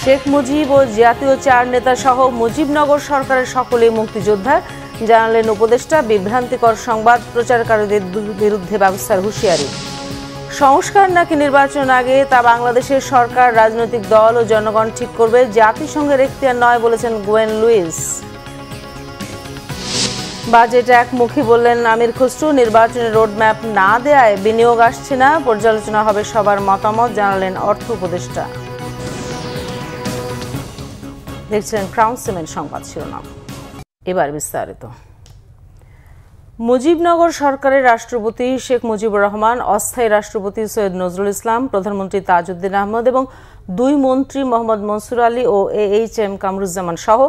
শেখ মুজিব ও জাতীয় চার নেতা সহ মুজিবনগর সরকারের সকলেই মুক্তিযোদ্ধা, জানালেন উপদেষ্টা। বিভ্রান্তিকর সংবাদ প্রচারকারীদের বিরুদ্ধে ব্যবস্থার হুঁশিয়ারি। সংস্কার নাকি নির্বাচন আগে তা বাংলাদেশের সরকার, রাজনৈতিক দল ও জনগণ ঠিক করবে, জাতিসংঘের এখতিয়ার নয় বলেছেন গোয়েন লুইস। বাজেট একমুখী বললেন আমির খসরু। নির্বাচনের রোডম্যাপ না দেয়ায় বিনিয়োগ আসছে না, পর্যালোচনা হবে সবার মতামত, জানালেন অর্থ উপদেষ্টা। দেখছিলেন ক্রাউন সিমেন্ট সংবাদ শিরোনাম। এবার বিস্তারিত। মুজিবনগর সরকারের রাষ্ট্রপতি শেখ মুজিবুর রহমান, অস্থায়ী রাষ্ট্রপতি সৈয়দ নজরুল ইসলাম, প্রধানমন্ত্রী তাজউদ্দিন আহমদ এবং দুই মন্ত্রী মোহাম্মদ মনসুর আলী ও AHM কামরুজ্জামান সহ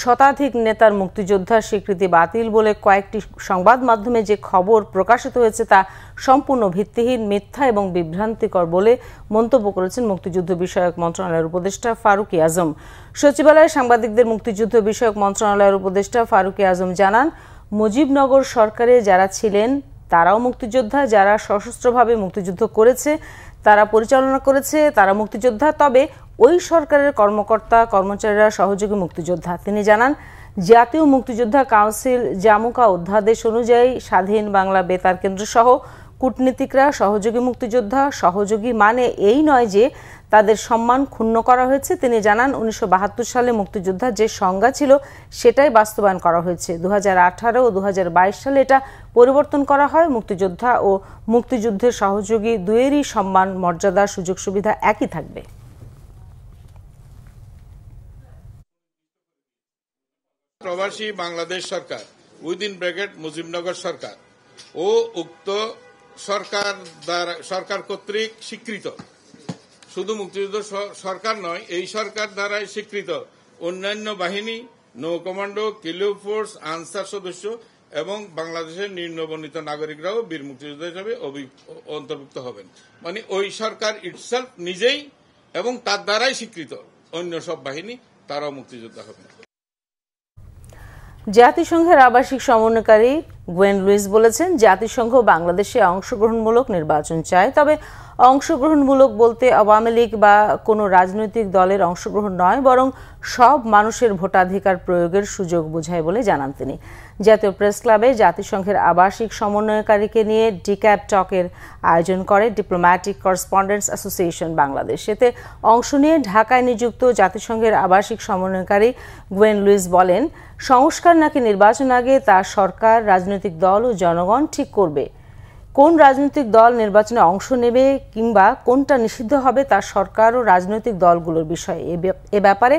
শতাধিক নেতার মুক্তিযোদ্ধার স্বীকৃতি বাতিল বলে কয়েকটি সংবাদ মাধ্যমে যে খবর প্রকাশিত হয়েছে তা সম্পূর্ণ ভিত্তিহীন, মিথ্যা এবং বিভ্রান্তিকর বলে মন্তব্য করেছেন মুক্তিযুদ্ধ বিষয়ক মন্ত্রণালয়ের উপদেষ্টা ফারুকী আজম। সচিবালয়ে সাংবাদিকদের মুক্তিযুদ্ধ বিষয়ক মন্ত্রণালয়ের উপদেষ্টা ফারুকী আজম জানান, মুজিবনগর সরকারে যারা ছিলেন তারাও মুক্তিযোদ্ধা, যারা সশস্ত্রভাবে মুক্তিযুদ্ধ করেছে তারা পরিচালনা করেছে তারা মুক্তিযোদ্ধা, তবে ওই সরকারের কর্মকর্তা কর্মচারীরা সহযোগী মুক্তিযোদ্ধা। তিনি জানান, জাতীয় মুক্তিযোদ্ধা কাউন্সিল জামুকা অধ্যাদেশ অনুযায়ী স্বাধীন বাংলা বেতার কেন্দ্র সহ কূটনীতিকরা সহযোগী মুক্তিযোদ্ধা। সহযোগী মানে এই নয় যে তাদের সম্মান ক্ষুণ্ণ করা হয়েছে। তিনি জানান, 1972 সালে মুক্তিযোদ্ধা যে সংজ্ঞা ছিল সেটাই বাস্তবায়ন করা হয়েছে। 2018 ও 2022 সালে এটা পরিবর্তন করা হয়। মুক্তিযোদ্ধা ও মুক্তিযুদ্ধের সহযোগী দুয়েরই সম্মান, মর্যাদা, সুযোগ সুবিধা একই থাকবে। প্রবাসী বাংলাদেশ সরকার উইদিন ব্র্যাকেট মুজিবনগর সরকার ও উক্ত সরকার কর্তৃক স্বীকৃত, শুধু মুক্তিযুদ্ধ সরকার নয়, এই সরকার দ্বারাই স্বীকৃত অন্যান্য বাহিনী, নৌ কমান্ডো, কিলিউ ফোর্স, আনসার সদস্য এবং বাংলাদেশের নিম্নবর্ণিত নাগরিকরাও বীর মুক্তিযোদ্ধা হিসেবে অন্তর্ভুক্ত হবেন। মানে ওই সরকার ইটসেলফ নিজেই এবং তার দ্বারাই স্বীকৃত অন্য সব বাহিনী তারাও মুক্তিযোদ্ধা হবেন। জাতিসংঘের আবাসিক সমন্বয়কারী গোয়েন লুইস বলেছেন, জাতিসংঘ বাংলাদেশে অংশগ্রহণমূলক নির্বাচন চায়, তবে অংশগ্রহণমূলক বলতে আওয়ামী লীগ বা কোনো রাজনৈতিক দলের অংশগ্রহণ নয়, বরং সব মানুষের ভোটাধিকার প্রয়োগের সুযোগ বোঝায় বলে জানান তিনি। জাতীয় প্রেস ক্লাবে জাতিসংঘের আবাসিক সমন্বয়কারীকে নিয়ে ডিক্যাপ টকের আয়োজন করে ডিপ্লোম্যাটিক করেসপন্ডেন্টস অ্যাসোসিয়েশন বাংলাদেশ। এতে অংশ নিয়ে ঢাকায় নিযুক্ত জাতিসংঘের আবাসিক সমন্বয়কারী গোয়েন লুইস বলেন, সংস্কার নাকি নির্বাচন আগে তা সরকার, রাজনৈতিক দল ও জনগণ ঠিক করবে। কোন রাজনৈতিক দল নির্বাচনে অংশ নেবে কিংবা কোনটা নিষিদ্ধ হবে তা সরকার ও রাজনৈতিক দলগুলোর বিষয়। এ ব্যাপারে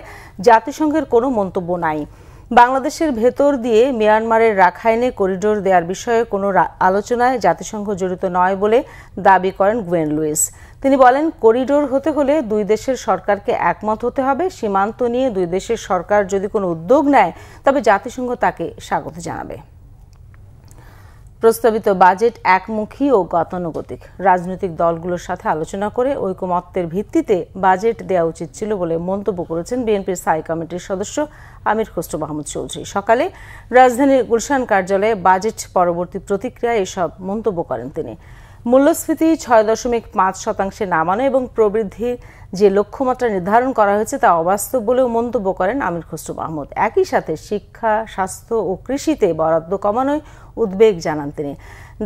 জাতিসংঘের কোনো মন্তব্য নাই। বাংলাদেশের ভেতর দিয়ে মিয়ানমারের রাখাইনে করিডোর দেওয়ার বিষয়ে কোনো আলোচনায় জাতিসংঘ জড়িত নয় বলে দাবি করেন গোয়েন লুইস। তিনি বলেন, করিডোর হতে হলে দুই দেশের সরকারকে একমত হতে হবে। সীমান্ত নিয়ে দুই দেশের সরকার যদি কোনো উদ্যোগ নেয় তবে জাতিসংঘ তাকে স্বাগত জানাবে। প্রস্তাবিত বাজেট একমুখী ও গতানুগতিক। রাজনৈতিক দলগুলোর সাথে আলোচনা করে ঐকমত্যের ভিত্তিতে বাজেট দেওয়া উচিত ছিল বলে মন্তব্য করেছেন বিএনপির স্থায়ী কমিটির সদস্য আমির খসরু মাহমুদ চৌধুরী। সকালে রাজধানীর গুলশান কার্যালয়ে বাজেট পরবর্তী প্রতিক্রিয়ায় এসব মন্তব্য করেন তিনি। মূল্যস্ফীতি 6.5% নামানো এবং প্রবৃদ্ধির যে লক্ষ্যমাত্রা নির্ধারণ করা হয়েছে তা অবাস্তব বলেও মন্তব্য করেন আমির খসরু মাহমুদ। একই সাথে শিক্ষা, স্বাস্থ্য ও কৃষিতে বরাদ্দ কমানোয় উদ্বেগ জানান তিনি।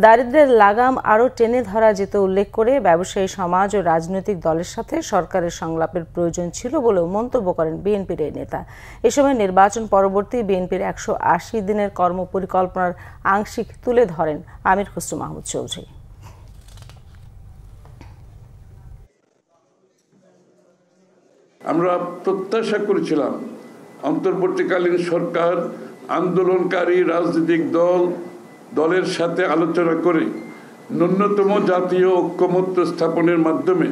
দারিদ্র্যের লাগাম আরও টেনে ধরা যেতে উল্লেখ করে ব্যবসায়ী সমাজ ও রাজনৈতিক দলের সাথে সরকারের সংলাপের প্রয়োজন ছিল বলেও মন্তব্য করেন বিএনপির এই নেতা। এ সময় নির্বাচন পরবর্তী বিএনপির 180 দিনের কর্মপরিকল্পনার আংশিক তুলে ধরেন আমির খসরু মাহমুদ চৌধুরী। আমরা প্রত্যাশা করেছিলাম অন্তর্বর্তীকালীন সরকার আন্দোলনকারী রাজনৈতিক দলের সাথে আলোচনা করে ন্যূনতম জাতীয় ঐক্যমত্য স্থাপনের মাধ্যমে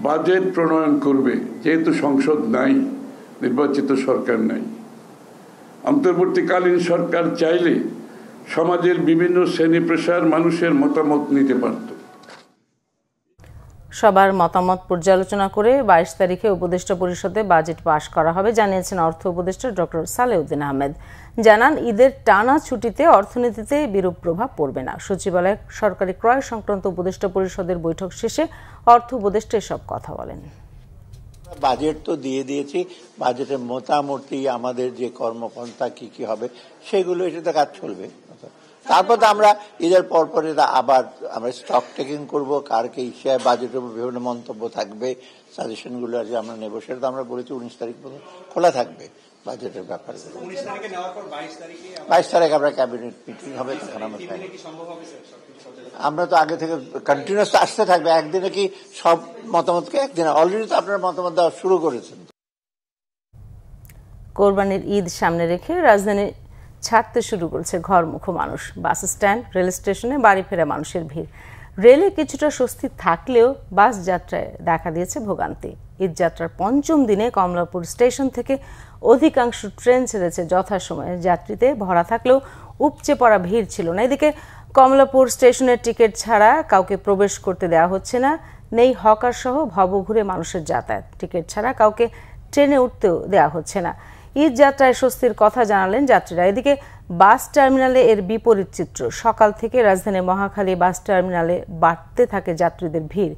বাজেট প্রণয়ন করবে। যেহেতু সংসদ নাই, নির্বাচিত সরকার নাই, অন্তর্বর্তীকালীন সরকার চাইলে সমাজের বিভিন্ন শ্রেণী পেশার মানুষের মতামত নিতে পারত। সবার মতামত পর্যালোচনা করে 22 তারিখে উপদেষ্টা পরিষদে বাজেট পাশ করা হবে, জানিয়েছেন অর্থ উপদেষ্টা ডক্টর সালেউদ্দিন আহমেদ। জানান, ঈদের টানা ছুটিতে অর্থনীতিতে বিরূপ প্রভাব পড়বে না। সচিবালয়ে সরকারি ক্রয় সংক্রান্ত উপদেষ্টা পরিষদের বৈঠক শেষে অর্থ উপদেষ্টা এসব কথা বলেন। বাজেট তো দিয়ে দিয়েছি, বাজেটের মোটামুটি আমাদের যে কর্মপন্থা কি কি হবে সেগুলো এটাতে কাজ চলবে। তারপর তো আমরা ঈদের পরপর এটা আবার আমরা স্টক টেকিং করবো, কার কি হিসাবে বাজেটের উপর বিভিন্ন মন্তব্য থাকবে, সাজেশনগুলো আছে আমরা নেবো, সেটা তো আমরা বলেছি 19 তারিখ পর্যন্ত খোলা থাকবে বাজেটের ব্যাপারগুলো। 22 তারিখ আমরা ক্যাবিনেট মিটিং হবে, তখন আমরা তো আগে থেকে কন্টিনিউয়াস আসতে থাকবে। একদিনে কি সব মতামতকে একদিনে, অলরেডি তো আপনার মতামত দেওয়া শুরু করেছেন। কোরবানির ঈদ সামনে রেখে রাজধানী ছাড়তে শুরু করেছে ঘরমুখো মানুষ। বাস স্ট্যান্ড, রেল স্টেশনে বাড়ি ফেরা মানুষের ভিড়। রেলে কিছুটা স্বস্তি থাকলেও বাস যাত্রায় দেখা দিয়েছে ভোগান্তি। ঈদ যাত্রার পঞ্চম দিনে কমলাপুর স্টেশন থেকে অধিকাংশ ট্রেন ছেড়েছে যথাসময়ে। যাত্রীতে ভরা থাকলেও উপচে পড়া ভিড় ছিল না। এদিকে কমলাপুর স্টেশনের টিকিট ছাড়া কাউকে প্রবেশ করতে দেওয়া হচ্ছে না। নেই হকার সহ ভবঘুরে মানুষের যাতায়াত। টিকিট ছাড়া কাউকে ট্রেনে উঠতেও দেওয়া হচ্ছে না। ঈদ যাত্রায় স্বস্তির কথা জানালেন যাত্রীরা। এদিকে বাস টার্মিনালে এর বিপরীত চিত্র। সকাল থেকে রাজধানী মহাখালী বাস টার্মিনালে বাড়তে থাকে যাত্রীদের ভিড়।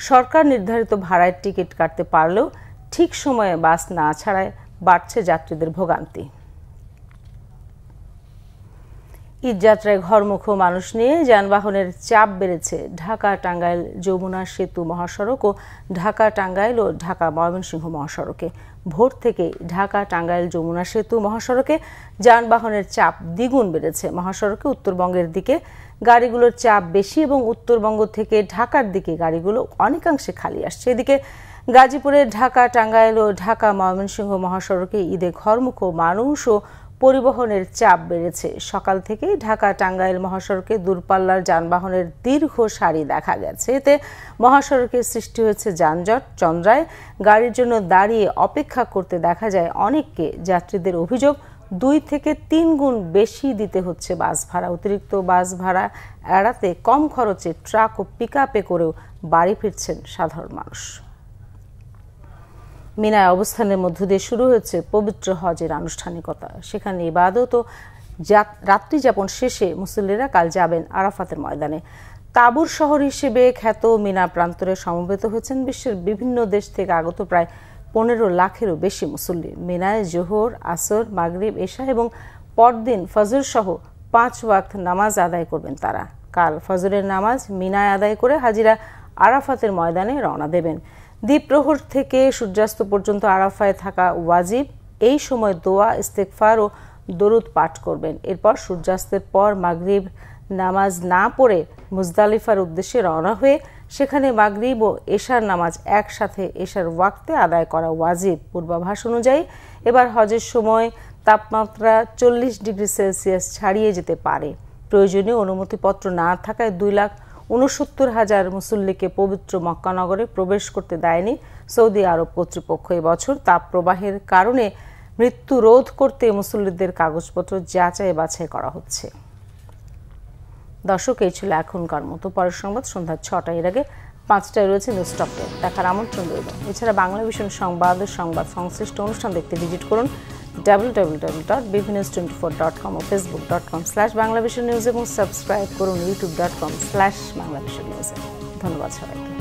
সরকার নির্ধারিত ভাড়ায় টিকিট কাটতে পারলেও ঠিক সময়ে বাস না ছাড়ায় বাড়ছে যাত্রীদের ভোগান্তি। ঈদ যাত্রায় ঘরমুখো মানুষ নিয়ে যানবাহনের চাপ বেড়েছে ঢাকা টাঙ্গাইল যমুনা সেতু মহাসড়ক ও ঢাকা টাঙ্গাইল ও ঢাকা ময়মনসিংহ মহাসড়কে। ভোর থেকে ঢাকা টাঙ্গাইল যমুনা সেতু মহাসড়কে যানবাহনের চাপ দ্বিগুণ বেড়েছে। মহাসড়কে উত্তরবঙ্গের দিকে গাড়িগুলোর চাপ বেশি এবং উত্তরবঙ্গ থেকে ঢাকার দিকে গাড়িগুলো অনেকাংশে খালি আসছে। এদিকে গাজীপুরে ঢাকা টাঙ্গাইল ও ঢাকা ময়মনসিংহ মহাসড়কে ঈদে ঘরমুখো মানুষ ও পরিবহনের চাপ বেড়েছে। সকাল থেকে ঢাকা টাঙ্গাইল মহাসড়কে দূরপাল্লার যানবাহনের দীর্ঘ সারি দেখা গেছে। এতে মহাসড়কে সৃষ্টি হয়েছে যানজট। চন্দ্রায় গাড়ির জন্য দাঁড়িয়ে অপেক্ষা করতে দেখা যায় অনেককে। যাত্রীদের অভিযোগ 2 থেকে 3 গুণ বেশি দিতে হচ্ছে বাস ভাড়া। অতিরিক্ত বাস ভাড়া এড়াতে কম খরচে ট্রাক ও পিকআপে করেও বাড়ি ফিরছেন সাধারণ মানুষ। মিনায় অবস্থানের মধ্য দিয়ে শুরু হয়েছে পবিত্র হজের আনুষ্ঠানিকতা। সেখানে ইবাদত ও রাত্রি যাপন শেষে মুসল্লিরা কাল যাবেন আরাফাতের ময়দানে। তাঁবুর শহর হিসেবে খ্যাত মিনা প্রান্তরে সমবেত হয়েছেন বিশ্বের বিভিন্ন দেশ থেকে আগত প্রায় 15 লাখেরও বেশি মুসল্লি। মিনায় জোহর, আসর, মাগরিব, এশা এবং পরদিন ফজর সহ 5 ওয়াক্ত নামাজ আদায় করবেন তারা। কাল ফজরের নামাজ মিনায় আদায় করে হাজিরা আরাফাতের ময়দানে রওনা দেবেন। দ্বীপ্রহর থেকে সূর্যাস্ত পর্যন্ত আরাফায় থাকা ওয়াজিব। এই সময় দোয়া, ইস্তেগফার ও দরুদ পাঠ করবেন। এরপর সূর্যাস্তের পর মাগরিব নামাজ না পড়ে মুজদালিফার উদ্দেশ্যে রওনা হয়ে সেখানে মাগরিব ও এশার নামাজ একসাথে এশার ওয়াক্তে আদায় করা ওয়াজিব। পূর্বাভাস অনুযায়ী এবার হজের সময় তাপমাত্রা 40 ডিগ্রি সেলসিয়াস ছাড়িয়ে যেতে পারে। প্রয়োজনীয় অনুমতিপত্র না থাকায় 2,69,000 মুসল্লিকে পবিত্র মক্কানগরে প্রবেশ করতে দেয়নি সৌদি আরব কর্তৃপক্ষ। এবছর তাপপ্রবাহের কারণে মৃত্যু রোধ করতে মুসল্লিদের কাগজপত্র যাচাই বাছাই করা হচ্ছে। দর্শক, এই ছিল এখনকার মতো। পরের সংবাদ সন্ধ্যা 6টায়। এর আগে 5টায় রয়েছে নিউজ টপ 10। দেখার আমন্ত্রণ রইল। এছাড়া বাংলাভিশন সংবাদের সংবাদ সংশ্লিষ্ট অনুষ্ঠান দেখতে ভিজিট করুন www.bvnews24.com ও facebook.com/banglavisionnews এবং সাবস্ক্রাইব করুন youtube.com/banglavisionnews। ধন্যবাদ সবাইকে।